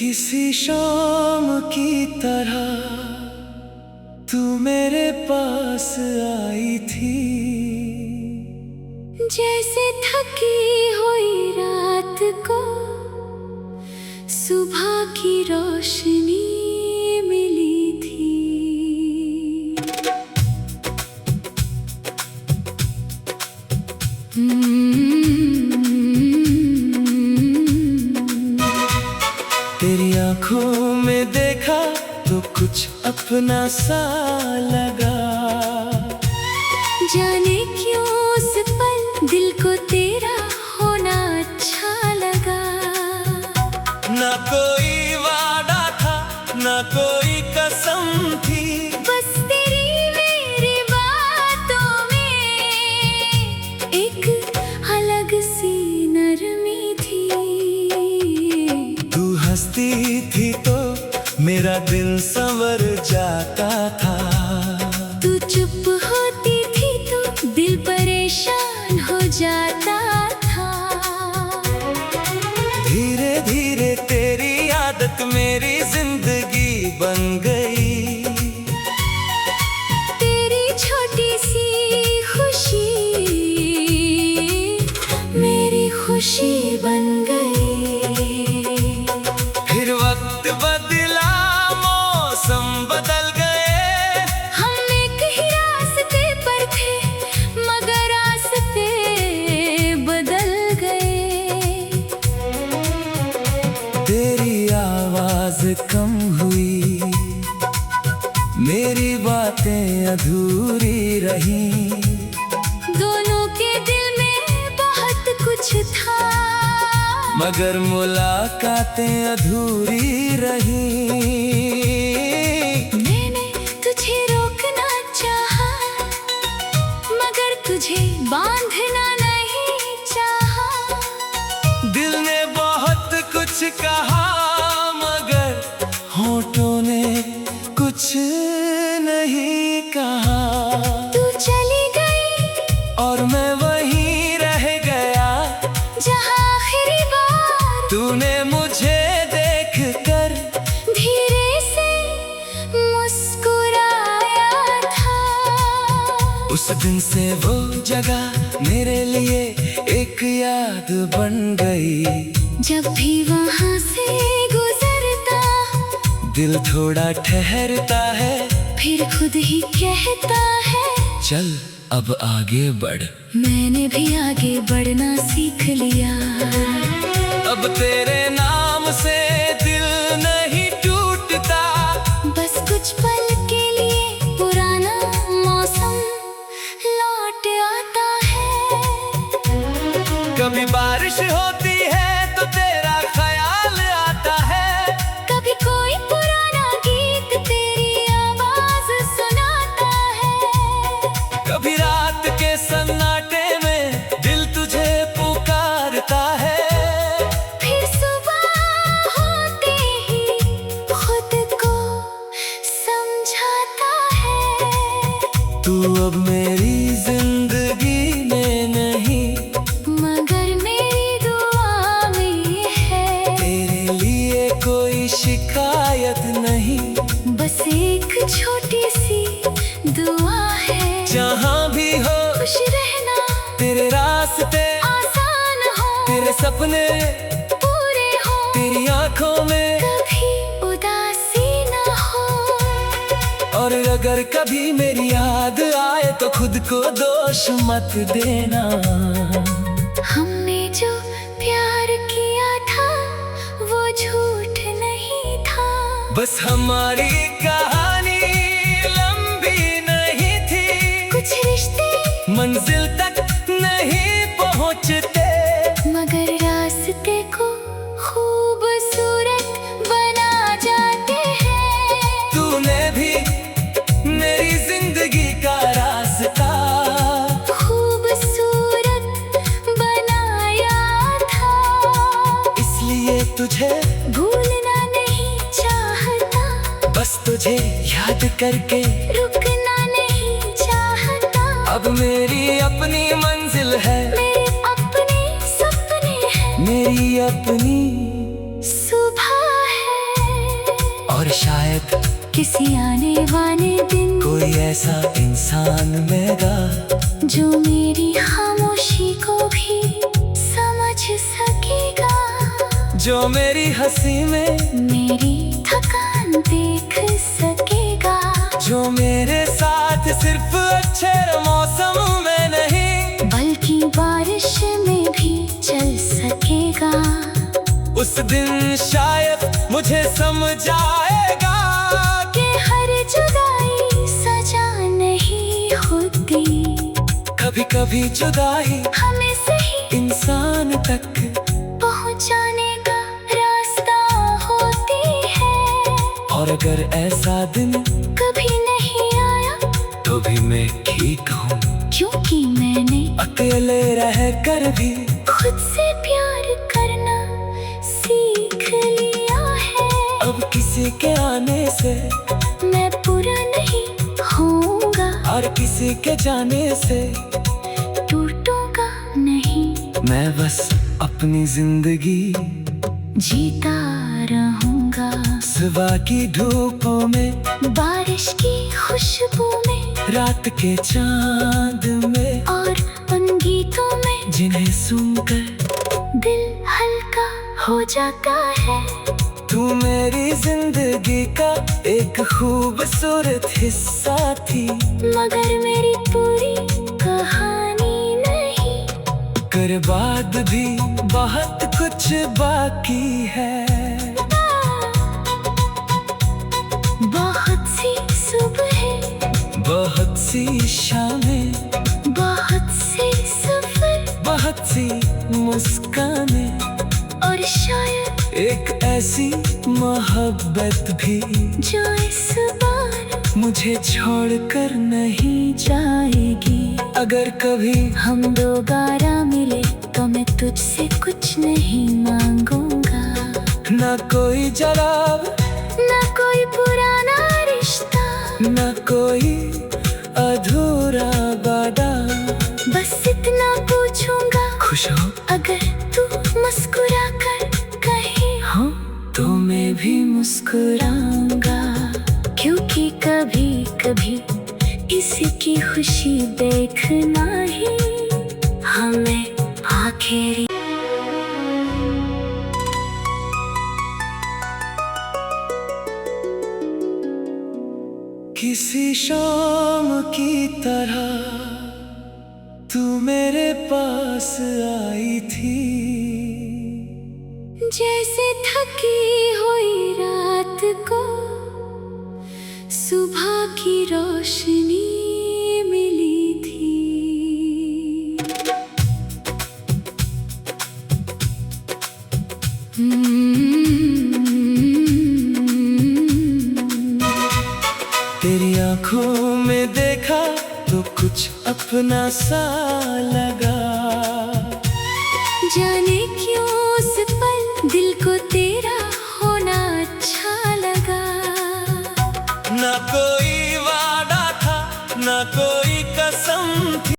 किसी शाम की तरह तू मेरे पास आई थी, जैसे थकी हुई रात को सुबह की रोशनी मिली थी। तेरी आंखों में देखा तो कुछ अपना सा लगा, जाने क्यों उस पल दिल को तेरा होना अच्छा लगा। ना कोई वादा था ना कोई कसम थी, बस तेरी मेरी बातों में एक अलग सी नरमी थी। तू हंसती थी तो मेरा दिल संवर जाता था, तू चुप होती थी तो दिल परेशान हो जाता था। धीरे धीरे तेरी आदत मेरी जिंदगी बन गई, तेरी छोटी सी खुशी मेरी खुशी बन गई। फिर वक्त बदला मौसम बदल गए, हम एक ही रास्ते पर थे मगर रास्ते बदल गए। तेरी आवाज कम हुई, मेरी बातें अधूरी रही, दोनों के दिल में बहुत कुछ था मगर मुलाकातें अधूरी रही। मैंने तुझे रोकना चाहा मगर तुझे बांधना नहीं चाहा। दिल ने बहुत कुछ कहा मगर होठों ने कुछ नहीं कहा। तू चली गई और मैं वहीं रह गया जहाँ आखिरी बार तूने मुझे देख कर धीरे से मुस्कुराया था। उस दिन से वो जगह मेरे लिए एक याद बन गई। जब भी वहाँ से गुजरता दिल थोड़ा ठहरता है, फिर खुद ही कहता है चल अब आगे बढ़। मैंने भी आगे बढ़ना सीख लिया। अब तेरे नाम से दिल नहीं टूटता, बस कुछ पल के लिए पुराना मौसम लौट आता है। कभी बारिश होती है तो तेरा ख्याल आता है, कभी कोई पुराना गीत तेरी आवाज सुनाता है। कभी रात के सन्नाटे में दिल तुझे पुकारता है। फिर सुबह होते ही खुद को समझाता है। तू अब मेरी जिंदगी में नहीं मगर मेरी दुआ में है। तेरे लिए कोई शिकायत नहीं, बस एक छोटी सी दुआ है जहाँ भी हो खुश रहना, तेरे रास्ते आसान हो, तेरे सपने पूरे हो, तेरी आंखों में कभी उदासी ना हो। और अगर कभी मेरी याद आए तो खुद को दोष मत देना। हमने जो प्यार किया था वो झूठ नहीं था। बस हमारी कहानी लंबी नहीं थी, कुछ रिश्ते मंजिल तक नहीं पहुँचते मगर रास्ते को खूबसूरत बना जाते हैं। तूने भी मेरी जिंदगी का रास्ता खूबसूरत बनाया था, इसलिए तुझे भूलना नहीं चाहता, बस तुझे याद करके रुकना नहीं चाहता। अब मेरी अपनी मंजिल है, मेरे अपने सपने हैं, मेरी अपनी सुबह है। किसी आने वाले दिन कोई ऐसा इंसान मिलेगा जो मेरी खामोशी को भी समझ सकेगा, जो मेरी हंसी में मेरी थकान देख सकेगा, जो मेरे साथ सिर्फ अच्छे मौसम में नहीं बल्कि बारिश में भी चल सकेगा। उस दिन शायद मुझे समझ आएगा कि हर जुदाई सजा नहीं होती, कभी कभी जुदाई हमें सही इंसान तक पहुंचाने का रास्ता होती है। और अगर ऐसा दिन कभी नहीं आया तो भी मैं ठीक हूँ, क्योंकि मैंने अकेले रह कर भी खुद से प्यार करना सीख लिया है। अब किसी के आने से मैं पूरा नहीं होऊंगा और किसी के जाने से टूटूंगा नहीं, मैं बस अपनी जिंदगी जीता रहूंगा। सुबह की धूप में, बारिश की खुशबू में, रात के चांद में और उन गीतों में जिन्हें सुनकर दिल हल्का हो जाता है। तू मेरी जिंदगी का एक खूबसूरत हिस्सा थी, मगर मेरी पूरी कहानी नहीं, कर बाद भी बहुत कुछ बाकी है। बहुत सी सुबह, बहुत सी शामें, बहुत से सफर, बहुत सी मुस्कानें और शायद एक ऐसी मोहब्बत भी जो इस बार मुझे छोड़कर नहीं जाएगी। अगर कभी हम दोबारा मिले तो मैं तुझसे कुछ नहीं मांगूंगा, ना कोई जवाब, ना कोई पुराना रिश्ता, ना कोई अधूरा वादा, बस इतना पूछूंगा, खुश हो अगर तू मुस्कुरा कर कहे हाँ तो मैं भी मुस्कुराऊंगा, क्योंकि कभी कभी किसी की खुशी देखना ही हमें आखिरी किसी शाम की तरह तू मेरे पास आई थी, जैसे थकी हुई रात को सुबह की रोशनी मिली थी। तेरी आंखों में देखा तो कुछ अपना सा लगा, जाने क्यों उस पल दिल को तेरा होना अच्छा लगा। ना कोई